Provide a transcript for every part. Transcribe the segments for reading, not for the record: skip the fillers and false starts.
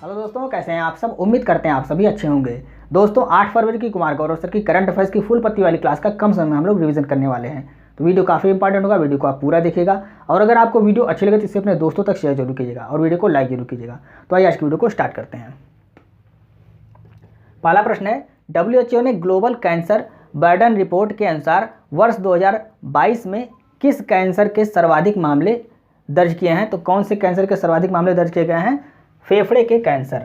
Hello दोस्तों, कैसे हैं आप सब। उम्मीद करते हैं आप सभी अच्छे होंगे। दोस्तों 8 फरवरी की कुमार गौरव सर की करंट अफेयर्स की फुल पत्ती वाली क्लास का कम समय में हम लोग रिवीजन करने वाले हैं। तो वीडियो काफ़ी इंपॉर्टेंट होगा, वीडियो को आप पूरा देखिएगा और अगर आपको वीडियो अच्छी लगे तो इसे अपने दोस्तों तक शेयर जरूर कीजिएगा और वीडियो को लाइक जरूर कीजिएगा। तो आइए आज की वीडियो को स्टार्ट करते हैं। पहला प्रश्न है, WHO ने ग्लोबल कैंसर बर्डन रिपोर्ट के अनुसार वर्ष 2022 में किस कैंसर के सर्वाधिक मामले दर्ज किए हैं। तो कौन से कैंसर के सर्वाधिक मामले दर्ज किए गए हैं? फेफड़े के कैंसर।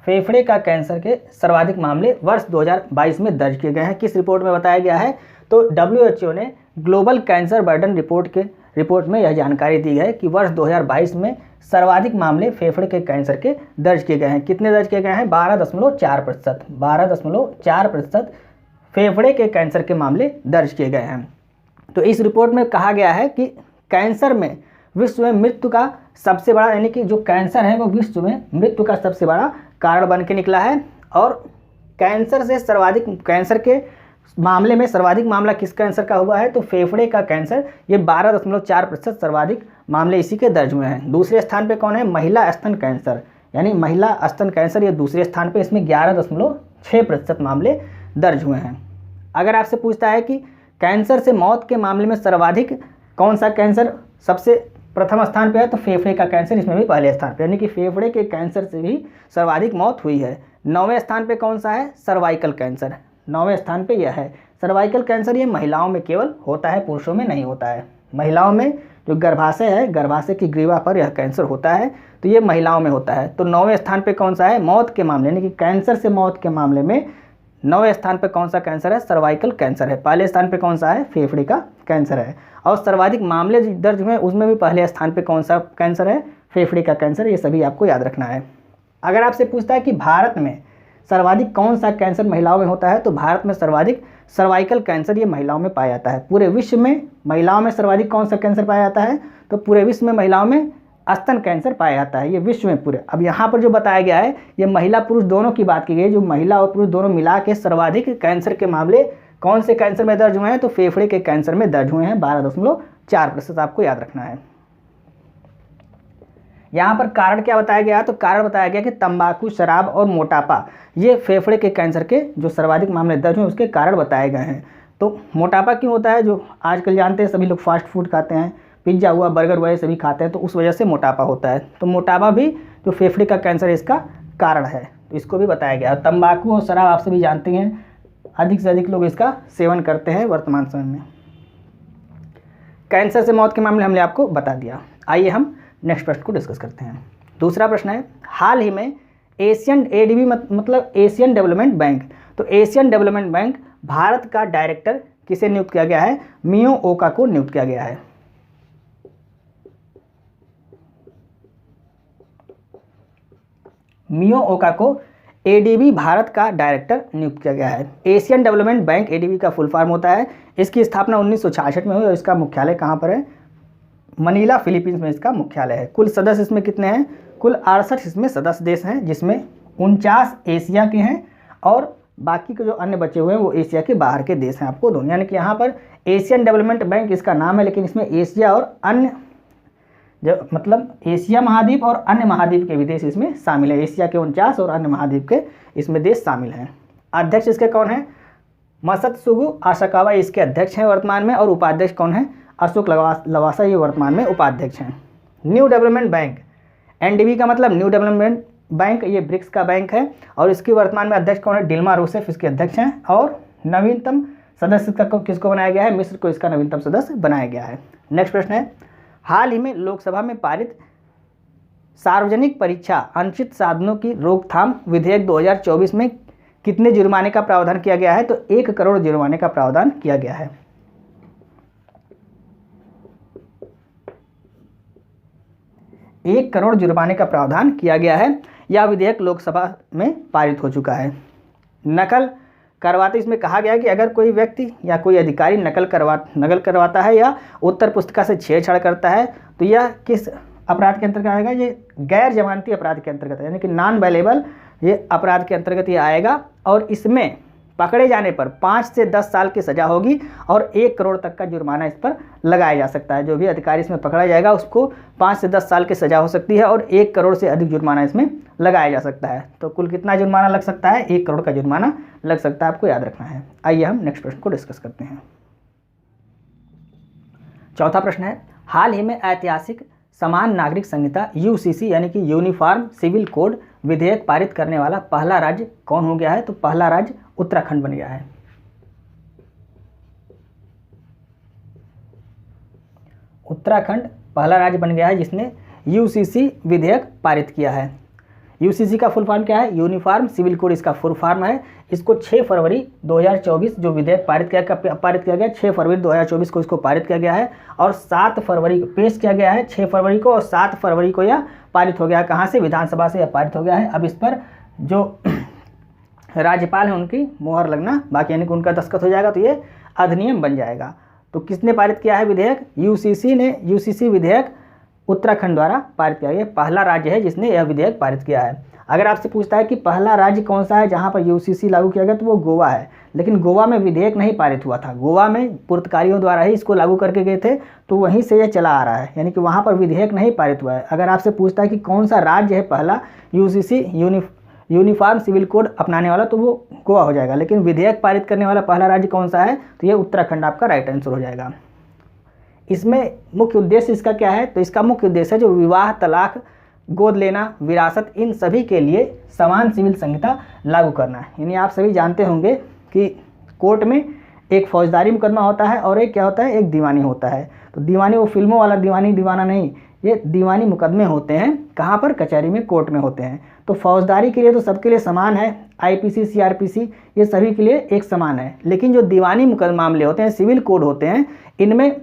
फेफड़े का कैंसर के सर्वाधिक मामले वर्ष 2022 में दर्ज किए गए हैं। किस रिपोर्ट में बताया गया है? तो WHO ने ग्लोबल कैंसर बर्डन रिपोर्ट में यह जानकारी दी है कि वर्ष 2022 में सर्वाधिक मामले फेफड़े के कैंसर के दर्ज किए गए हैं। कितने दर्ज किए गए हैं? 12.4%। 12.4% फेफड़े के कैंसर के मामले दर्ज किए गए हैं। तो इस रिपोर्ट में कहा गया है कि कैंसर में विश्व में मृत्यु का सबसे बड़ा, यानी कि जो कैंसर है वो विश्व में मृत्यु का सबसे बड़ा कारण बन के निकला है। और कैंसर के मामले में सर्वाधिक मामला किस कैंसर का हुआ है? तो फेफड़े का कैंसर। ये 12.4% सर्वाधिक मामले इसी के दर्ज हुए हैं। दूसरे स्थान पे कौन है? महिला स्तन कैंसर, यानी महिला स्तन कैंसर, ये दूसरे स्थान पे, इसमें 11.6% मामले दर्ज हुए हैं। अगर आपसे पूछता है कि कैंसर से मौत के मामले में सर्वाधिक कौन सा कैंसर सबसे प्रथम स्थान पे है, तो फेफड़े का कैंसर इसमें भी पहले स्थान पे, यानी कि फेफड़े के कैंसर से भी सर्वाधिक मौत हुई है। 9वें स्थान पे कौन सा है? Cervical cancer. 9वें स्थान पे यह है सर्वाइकल कैंसर। ये महिलाओं में केवल होता है, पुरुषों में नहीं होता है। महिलाओं में जो गर्भाशय है, गर्भाशय की ग्रीवा पर यह कैंसर होता है, तो ये महिलाओं में होता है। तो 9वें स्थान पे कौन सा है? मौत के मामले, यानी कि कैंसर से मौत के मामले में 9वें स्थान पे कौन सा कैंसर है? सर्वाइकल कैंसर है। पहले स्थान पे कौन सा है? फेफड़े का कैंसर है। और सर्वाधिक मामले दर्ज हुए उसमें भी पहले स्थान पे कौन सा कैंसर है? फेफड़े का कैंसर। ये सभी आपको याद रखना है। अगर आपसे पूछता है कि भारत में सर्वाधिक कौन सा कैंसर महिलाओं में होता है, तो भारत में सर्वाधिक सर्वाइकल कैंसर ये महिलाओं में पाया जाता है। पूरे विश्व में महिलाओं में सर्वाधिक कौन सा कैंसर पाया जाता है? तो पूरे विश्व में महिलाओं में स्तन कैंसर पाया जाता है। ये विश्व में पूरे। अब यहाँ पर जो बताया गया है, ये महिला पुरुष दोनों की बात की गई है। जो महिला और पुरुष दोनों मिला के सर्वाधिक कैंसर के मामले कौन से कैंसर में दर्ज हुए हैं? तो फेफड़े के कैंसर में दर्ज हुए हैं। 12.4% आपको याद रखना है। यहाँ पर कारण क्या बताया गया? तो कारण बताया गया कि तंबाकू, शराब और मोटापा, ये फेफड़े के कैंसर के जो सर्वाधिक मामले दर्ज हुए उसके कारण बताए गए हैं। तो मोटापा क्यों होता है? जो आजकल जानते हैं सभी लोग फास्ट फूड खाते हैं, पिज्ज़ा हुआ, बर्गर हुआ, ये सभी खाते हैं, तो उस वजह से मोटापा होता है। तो मोटापा भी जो फेफड़े का कैंसर है इसका कारण है, तो इसको भी बताया गया। तंबाकू और शराब आप सभी जानते हैं, अधिक से अधिक लोग इसका सेवन करते हैं वर्तमान समय में। कैंसर से मौत के मामले हमने आपको बता दिया। आइए हम नेक्स्ट प्रश्न को डिस्कस करते हैं। दूसरा प्रश्न है, हाल ही में एशियन ADB मतलब एशियन डेवलपमेंट बैंक, तो एशियन डेवलपमेंट बैंक भारत का डायरेक्टर किसे नियुक्त किया गया है? मियो ओका को नियुक्त किया गया है। मियो ओका को ADB भारत का डायरेक्टर नियुक्त किया गया है। एशियन डेवलपमेंट बैंक ADB का फुल फॉर्म होता है। इसकी स्थापना 1966 में हुई और इसका मुख्यालय कहाँ पर है? मनीला, फिलीपींस में इसका मुख्यालय है। कुल सदस्य इसमें कितने हैं? कुल 68 इसमें सदस्य देश हैं, जिसमें 49 एशिया के हैं और बाकी के जो अन्य बचे हुए हैं वो एशिया के बाहर के देश हैं। आपको दोनों, यानी कि यहाँ पर एशियन डेवलपमेंट बैंक इसका नाम है, लेकिन इसमें एशिया और अन्य मतलब एशिया महाद्वीप और अन्य महाद्वीप के भी देश इसमें शामिल है। एशिया के 49 और अन्य महाद्वीप के इसमें देश शामिल हैं। अध्यक्ष इसके कौन है? मसत्सुगु आसाकावा इसके अध्यक्ष हैं वर्तमान में, और उपाध्यक्ष कौन है? अशोक लवासा, ये वर्तमान में उपाध्यक्ष हैं। न्यू डेवलपमेंट बैंक, NDB का मतलब न्यू डेवलपमेंट बैंक, ये ब्रिक्स का बैंक है और इसकी वर्तमान में अध्यक्ष कौन है? डिल्मा रूसेफ इसके अध्यक्ष हैं। और नवीनतम सदस्य किसको बनाया गया है? मिस्र को इसका नवीनतम सदस्य बनाया गया है। नेक्स्ट प्रश्न है, हाल ही में लोकसभा में पारित सार्वजनिक परीक्षा अनुचित साधनों की रोकथाम विधेयक 2024 में कितने जुर्माने का प्रावधान किया गया है? तो 1 करोड़ जुर्माने का प्रावधान किया गया है। 1 करोड़ जुर्माने का प्रावधान किया गया है। यह विधेयक लोकसभा में पारित हो चुका है। नकल करवाते, इसमें कहा गया है कि अगर कोई व्यक्ति या कोई अधिकारी नकल करवाता है या उत्तर पुस्तिका से छेड़छाड़ करता है, तो यह किस अपराध के अंतर्गत आएगा? ये गैर जमानती अपराध के अंतर्गत है, यानी कि नॉन वेलेबल ये अपराध के अंतर्गत ये आएगा। और इसमें पकड़े जाने पर 5 से 10 साल की सज़ा होगी और 1 करोड़ तक का जुर्माना इस पर लगाया जा सकता है। जो भी अधिकारी इसमें पकड़ा जाएगा उसको 5 से 10 साल की सज़ा हो सकती है और 1 करोड़ से अधिक जुर्माना इसमें लगाया जा सकता है। तो कुल कितना जुर्माना लग सकता है? 1 करोड़ का जुर्माना लग सकता है, आपको याद रखना है। आइए हम नेक्स्ट प्रश्न को डिस्कस करते हैं। चौथा प्रश्न है, हाल ही में ऐतिहासिक समान नागरिक संहिता यूसीसी यानी कि यूनिफॉर्म सिविल कोड विधेयक पारित करने वाला पहला राज्य कौन हो गया है? तो पहला राज्य उत्तराखंड बन गया है। उत्तराखंड पहला राज्य बन गया है जिसने यूसीसी विधेयक पारित किया है। यूसीसी का फुल फॉर्म क्या है? यूनिफॉर्म सिविल कोड इसका फुल फॉर्म है। इसको 6 फरवरी 2024 जो विधेयक पारित किया गया 6 फरवरी 2024 को इसको पारित किया गया है और 7 फरवरी को पेश किया गया है, 6 फरवरी को, और 7 फरवरी को यह पारित हो गया है। कहाँ से? विधानसभा से यह पारित हो गया है। अब इस पर जो राज्यपाल हैं उनकी मोहर लगना बाकी, यानी कि उनका दस्तखत हो जाएगा तो ये अधिनियम बन जाएगा। तो किसने पारित किया है विधेयक? यूसीसी ने। यूसीसी विधेयक उत्तराखंड द्वारा पारित किया। ये पहला राज्य है जिसने यह विधेयक पारित किया है। अगर आपसे पूछता है कि पहला राज्य कौन सा है जहां पर यूसीसी लागू किया गया, तो वो गोवा है। लेकिन गोवा में विधेयक नहीं पारित हुआ था, गोवा में पुर्तगालियों द्वारा ही इसको लागू करके गए थे, तो वहीं से ये चला आ रहा है, यानी कि वहाँ पर विधेयक नहीं पारित हुआ है। अगर आपसे पूछता है कि कौन सा राज्य है पहला यूसीसी यूनिफॉर्म सिविल कोड अपनाने वाला, तो वो गोवा हो जाएगा। लेकिन विधेयक पारित करने वाला पहला राज्य कौन सा है? तो ये उत्तराखंड आपका राइट आंसर हो जाएगा। इसमें मुख्य उद्देश्य इसका क्या है? तो इसका मुख्य उद्देश्य है जो विवाह, तलाक, गोद लेना, विरासत, इन सभी के लिए समान सिविल संहिता लागू करना है। यानी आप सभी जानते होंगे कि कोर्ट में एक फौजदारी मुकदमा होता है और एक क्या होता है? एक दीवानी होता है। तो दीवानी वो फिल्मों वाला दीवानी दीवाना नहीं, ये दीवानी मुकदमे होते हैं। कहाँ पर? कचहरी में, कोर्ट में होते हैं। तो फौजदारी के लिए तो सबके लिए समान है, आईपीसी, सीआरपीसी, ये सभी के लिए एक समान है। लेकिन जो दीवानी मुकदमा मामले होते हैं, सिविल कोड होते हैं, इनमें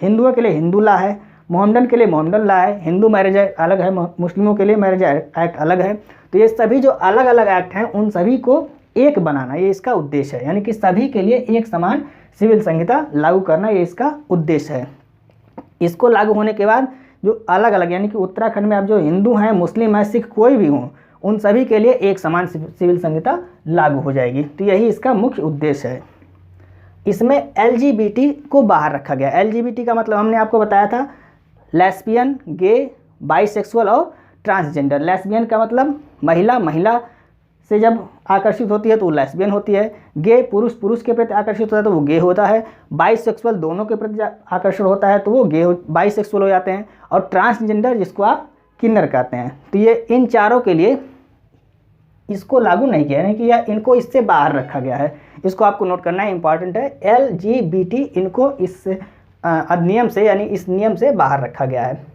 हिंदुओं के लिए हिंदू लॉ है, मोहम्मडन के लिए मोहम्मडन लॉ है, हिंदू मैरिज एक्ट अलग है, मुस्लिमों के लिए मैरिज एक्ट अलग है। तो ये सभी जो अलग अलग एक्ट हैं उन सभी को एक बनाना, ये इसका उद्देश्य है। यानी कि सभी के लिए एक समान सिविल संहिता लागू करना, ये इसका उद्देश्य है। इसको लागू होने के बाद जो अलग अलग, यानी कि उत्तराखंड में अब जो हिंदू हैं, मुस्लिम हैं, सिख कोई भी हों, उन सभी के लिए एक समान सिविल संहिता लागू हो जाएगी। तो यही इसका मुख्य उद्देश्य है। इसमें एलजीबीटी को बाहर रखा गया। एलजीबीटी का मतलब हमने आपको बताया था लेस्बियन, गे, बाइसेक्सुअल और ट्रांसजेंडर। लेस्बियन का मतलब महिला से जब आकर्षित होती है तो वो लेस्बियन होती है। गे पुरुष के प्रति आकर्षित होता है तो वो गे होता है। बाइसेक्सुअल दोनों के प्रति आकर्षण होता है तो वो बाइसेक्सुअल हो जाते हैं। और ट्रांसजेंडर जिसको आप किन्नर कहते हैं। तो ये इन चारों के लिए इसको लागू नहीं किया, यानी कि इनको इससे बाहर रखा गया है। इसको आपको नोट करना है, इंपॉर्टेंट है। एलजीबीटी इनको इस अधिनियम से, यानी इस नियम से बाहर रखा गया है।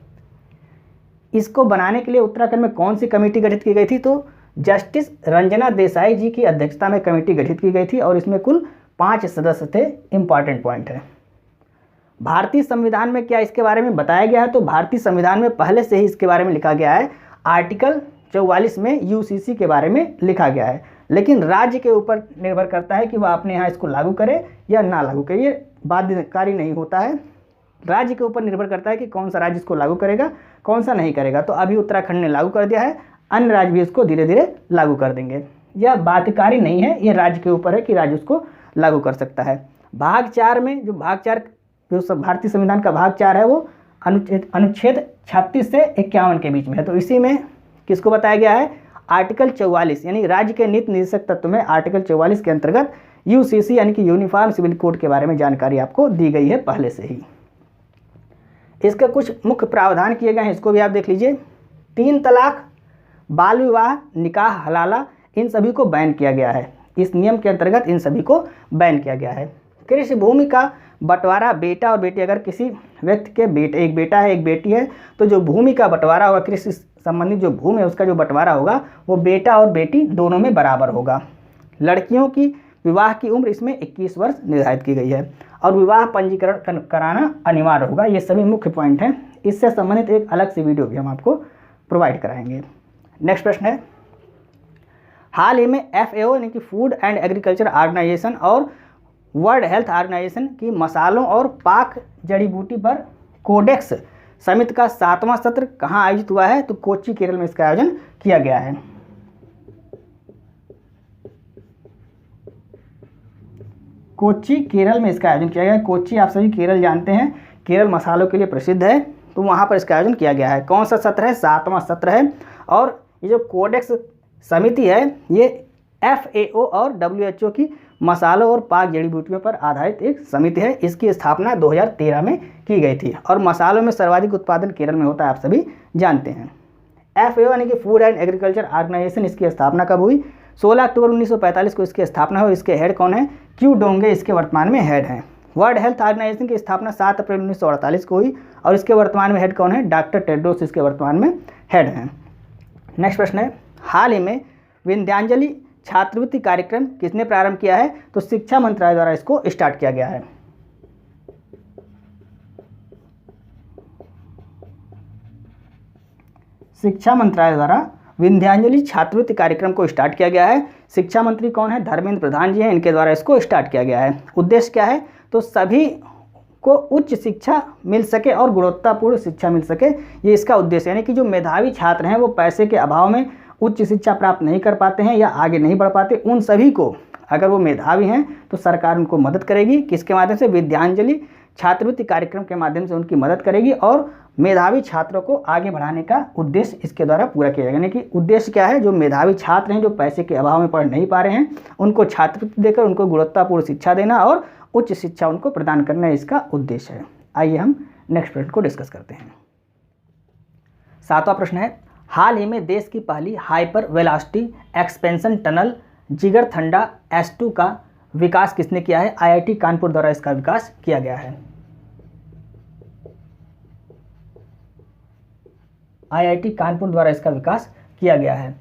इसको बनाने के लिए उत्तराखंड में कौन सी कमेटी गठित की गई थी? तो जस्टिस रंजना देसाई जी की अध्यक्षता में कमेटी गठित की गई थी और इसमें कुल 5 सदस्य थे। इंपॉर्टेंट पॉइंट है। भारतीय संविधान में क्या इसके बारे में बताया गया है? तो भारतीय संविधान में पहले से ही इसके बारे में लिखा गया है। आर्टिकल 44 में यूसीसी के बारे में लिखा गया है। लेकिन राज्य के ऊपर निर्भर करता है कि वह अपने यहाँ इसको लागू करे या ना लागू करे। ये बाध्यकारी नहीं होता है, राज्य के ऊपर निर्भर करता है कि कौन सा राज्य इसको लागू करेगा, कौन सा नहीं करेगा। तो अभी उत्तराखंड ने लागू कर दिया है, अन्य राज्य भी इसको धीरे धीरे लागू कर देंगे। यह बाध्यकारी नहीं है, ये राज्य के ऊपर है कि राज्य उसको लागू कर सकता है। भाग 4 में जो भारतीय संविधान का भाग 4 है वो अनुच्छेद 36 से 51 के बीच में है। तो इसी में किसको बताया गया है? आर्टिकल 44, यानी राज्य के नीति निर्देशक तत्व में आर्टिकल 44 के अंतर्गत यूसीसी यानी कि यूनिफॉर्म सिविल कोड के बारे में जानकारी आपको दी गई है पहले से ही। इसके कुछ मुख्य प्रावधान किए गए हैं, इसको भी आप देख लीजिए। 3 तलाक, बाल विवाह, निकाह हलाला, इन सभी को बैन किया गया है। इस नियम के अंतर्गत इन सभी को बैन किया गया है। कृषि भूमि का बंटवारा, बेटा और बेटी, अगर किसी व्यक्ति के एक बेटा है एक बेटी है तो जो भूमि का बंटवारा होगा, कृषि संबंधित जो भूमि है उसका जो बंटवारा होगा वो बेटा और बेटी दोनों में बराबर होगा। लड़कियों की विवाह की उम्र इसमें 21 वर्ष निर्धारित की गई है और विवाह पंजीकरण कराना अनिवार्य होगा। ये सभी मुख्य पॉइंट हैं। इससे संबंधित एक अलग से वीडियो भी हम आपको प्रोवाइड कराएंगे। नेक्स्ट प्रश्न है, हाल ही में FAO यानी कि फूड एंड एग्रीकल्चर ऑर्गेनाइजेशन और वर्ल्ड हेल्थ ऑर्गेनाइजेशन की मसालों और पाक जड़ी बूटी पर कोडेक्स समिति का 7वां सत्र कहाँ आयोजित हुआ है? तो कोच्चि, केरल में इसका आयोजन किया गया है। कोच्चि केरल में इसका आयोजन किया गया है। कोच्चि आप सभी केरल जानते हैं, केरल मसालों के लिए प्रसिद्ध है, तो वहाँ पर इसका आयोजन किया गया है। कौन सा सत्र है? 7वां सत्र है। और ये जो कोडेक्स समिति है ये FAO और WHO की मसालों और पाक जड़ी बूटियों पर आधारित एक समिति है। इसकी स्थापना 2013 में की गई थी और मसालों में सर्वाधिक उत्पादन केरल में होता है, आप सभी जानते हैं। FAO यानी कि फूड एंड एग्रीकल्चर ऑर्गेनाइजेशन, इसकी स्थापना कब हुई? 16 अक्टूबर 1945 को इसकी स्थापना हुई। इसके हेड कौन है? क्यू डोंगे इसके वर्तमान में हेड हैं। वर्ल्ड हेल्थ ऑर्गेनाइजेशन की स्थापना 7 अप्रैल 1948 को हुई और इसके वर्तमान में हेड कौन है? डॉक्टर टेड्रोस इसके वर्तमान में हेड हैं। नेक्स्ट प्रश्न है, हाल ही में विंध्यांजलि छात्रवृत्ति कार्यक्रम किसने प्रारंभ किया है? तो शिक्षा मंत्रालय द्वारा इसको स्टार्ट किया गया है। शिक्षा मंत्रालय द्वारा विंध्यांजलि छात्रवृत्ति कार्यक्रम को स्टार्ट किया गया है। शिक्षा मंत्री कौन है? धर्मेंद्र प्रधान जी हैं, इनके द्वारा इसको स्टार्ट किया गया है। उद्देश्य क्या है? तो सभी को उच्च शिक्षा मिल सके और गुणवत्तापूर्ण शिक्षा मिल सके, ये इसका उद्देश्य है। यानी कि जो मेधावी छात्र हैं वो पैसे के अभाव में उच्च शिक्षा प्राप्त नहीं कर पाते हैं या आगे नहीं बढ़ पाते, उन सभी को अगर वो मेधावी हैं तो सरकार उनको मदद करेगी। किसके माध्यम से? विंध्यांजलि छात्रवृत्ति कार्यक्रम के माध्यम से उनकी मदद करेगी और मेधावी छात्रों को आगे बढ़ाने का उद्देश्य इसके द्वारा पूरा किया जाएगा। यानी कि उद्देश्य क्या है? जो मेधावी छात्र हैं, जो पैसे के अभाव में पढ़ नहीं पा रहे हैं, उनको छात्रवृत्ति देकर उनको गुणवत्तापूर्ण शिक्षा देना और उच्च शिक्षा उनको प्रदान करना इसका उद्देश्य है। आइए हम नेक्स्ट प्रश्न को डिस्कस करते हैं। 7वां प्रश्न है, हाल ही में देश की पहली hyper velocity expansion tunnel Jigarthanda S2 का विकास किसने किया है? IIT कानपुर द्वारा इसका विकास किया गया है। IIT कानपुर द्वारा इसका विकास किया गया है।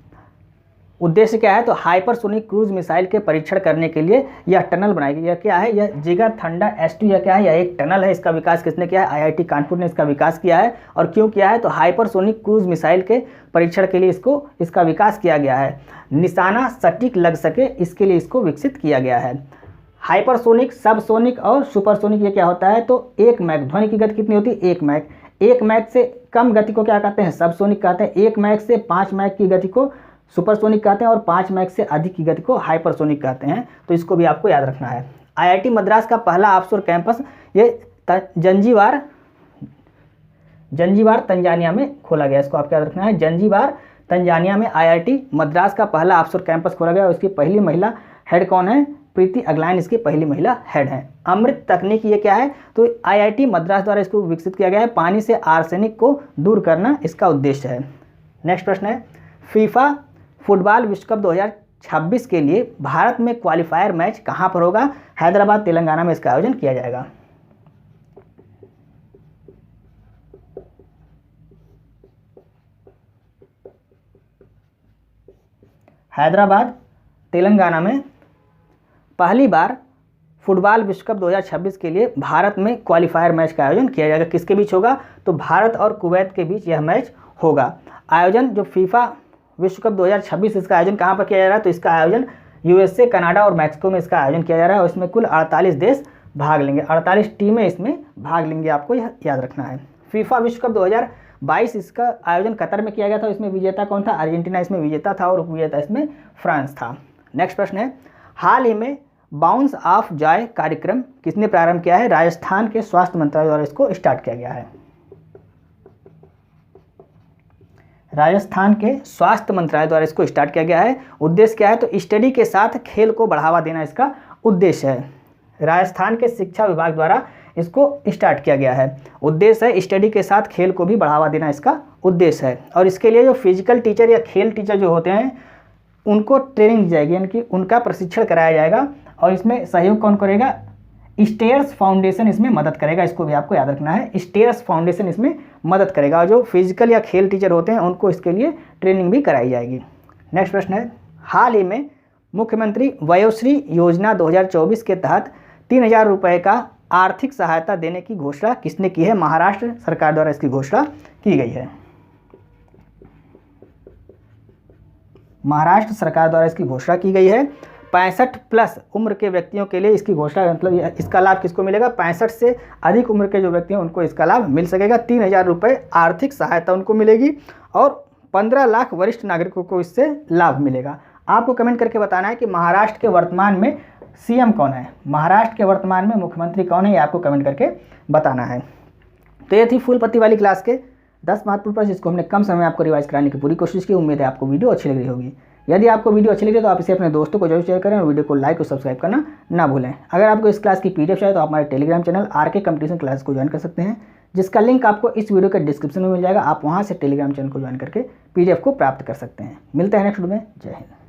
उद्देश्य क्या है? तो हाइपरसोनिक क्रूज मिसाइल के परीक्षण करने के लिए यह टनल बनाई गई। यह क्या है? यह जिगरथंडा S2 यह क्या है? यह एक टनल है। इसका विकास किसने किया है? IIT कानपुर ने इसका विकास किया है। और क्यों किया है? तो हाइपरसोनिक क्रूज मिसाइल के परीक्षण के लिए इसका विकास किया गया है। निशाना सटीक लग सके इसके लिए इसको विकसित किया गया है। हाइपरसोनिक, सबसोनिक और सुपरसोनिक ये क्या होता है? तो 1 मैक, ध्वनि की गति कितनी होती है? 1 मैक। 1 मैक से कम गति को क्या कहते हैं? सबसोनिक कहते हैं। 1 मैक से 5 मैक की गति को सुपरसोनिक कहते हैं और 5 मैक से अधिक की गति को हाइपरसोनिक कहते हैं। तो इसको भी आपको याद रखना है। IIT मद्रास का पहला ऑफशोर कैंपस ये जंजीबार तंजानिया में खोला गया। इसको आपको याद रखना है। जंजीबार तंजानिया में IIT मद्रास का पहला ऑफशोर कैंपस खोला गया और इसकी पहली महिला हेड कौन है? प्रीति अग्लाइन इसकी पहली महिला हेड हैं। अमृत तकनीक ये क्या है? तो IIT मद्रास द्वारा इसको विकसित किया गया है। पानी से आर्सेनिक को दूर करना इसका उद्देश्य है। नेक्स्ट प्रश्न है, फीफा फुटबॉल विश्व कप 2026 के लिए भारत में क्वालिफायर मैच कहां पर होगा? हैदराबाद तेलंगाना में इसका आयोजन किया जाएगा। हैदराबाद तेलंगाना में पहली बार फुटबॉल विश्व कप 2026 के लिए भारत में क्वालिफायर मैच का आयोजन किया जाएगा। किसके बीच होगा? तो भारत और कुवैत के बीच यह मैच होगा। आयोजन जो फीफा विश्व कप 2026 इसका आयोजन कहाँ पर किया जा रहा है? तो इसका आयोजन USA, कनाडा और मैक्सिको में इसका आयोजन किया जा रहा है और इसमें कुल 48 देश भाग लेंगे। 48 टीमें इसमें भाग लेंगे, आपको यह याद रखना है। फीफा विश्व कप 2022 इसका आयोजन कतर में किया गया था। इसमें विजेता कौन था? अर्जेंटीना इसमें विजेता था और उपविजेता इसमें फ्रांस था। नेक्स्ट प्रश्न है, हाल ही में बाउंस ऑफ जॉय कार्यक्रम किसने प्रारंभ किया है? राजस्थान के स्वास्थ्य मंत्रालय द्वारा इसको स्टार्ट किया गया है। राजस्थान के स्वास्थ्य मंत्रालय द्वारा इसको स्टार्ट किया गया है। उद्देश्य क्या है? तो स्टडी के साथ खेल को बढ़ावा देना इसका उद्देश्य है। राजस्थान के शिक्षा विभाग द्वारा इसको स्टार्ट किया गया है। उद्देश्य है स्टडी के साथ खेल को भी बढ़ावा देना इसका उद्देश्य है। और इसके लिए जो फिजिकल टीचर या खेल टीचर जो होते हैं उनको ट्रेनिंग दी जाएगी, यानी कि उनका प्रशिक्षण कराया जाएगा। और इसमें सहयोग कौन करेगा? स्टेयर्स फाउंडेशन इसमें मदद करेगा। इसको भी आपको याद रखना है। स्टेयर्स फाउंडेशन इसमें मदद करेगा और जो फिजिकल या खेल टीचर होते हैं उनको इसके लिए ट्रेनिंग भी कराई जाएगी। नेक्स्ट प्रश्न है, हाल ही में मुख्यमंत्री वयोश्री योजना 2024 के तहत 3000 रुपये का आर्थिक सहायता देने की घोषणा किसने की है? महाराष्ट्र सरकार द्वारा इसकी घोषणा की गई है। महाराष्ट्र सरकार द्वारा इसकी घोषणा की गई है। 65 प्लस उम्र के व्यक्तियों के लिए इसकी घोषणा, मतलब इसका लाभ किसको मिलेगा? 65 से अधिक उम्र के जो व्यक्ति हैं उनको इसका लाभ मिल सकेगा। 3000 रुपये आर्थिक सहायता उनको मिलेगी और 15 लाख वरिष्ठ नागरिकों को इससे लाभ मिलेगा। आपको कमेंट करके बताना है कि महाराष्ट्र के वर्तमान में सीएम कौन है, महाराष्ट्र के वर्तमान में मुख्यमंत्री कौन है, ये आपको कमेंट करके बताना है। तो ये थी फुल पत्ती वाली क्लास के 10 महत्वपूर्ण प्रश्न, जिसको हमने कम समय में आपको रिवाइज कराने की पूरी कोशिश की। उम्मीद है आपको वीडियो अच्छी लग रही होगी। यदि आपको वीडियो अच्छी लगी तो आप इसे अपने दोस्तों को जरूर शेयर करें और वीडियो को लाइक और सब्सक्राइब करना ना भूलें। अगर आपको इस क्लास की पीडीएफ चाहिए तो आप हमारे Telegram channel RK competition class को ज्वाइन कर सकते हैं, जिसका लिंक आपको इस वीडियो के डिस्क्रिप्शन में मिल जाएगा। आप वहां से टेलीग्राम चैनल को ज्वाइन करके पीडीएफ को प्राप्त कर सकते हैं। मिलते हैं नेक्स्ट वीडियो में। जय हिंद।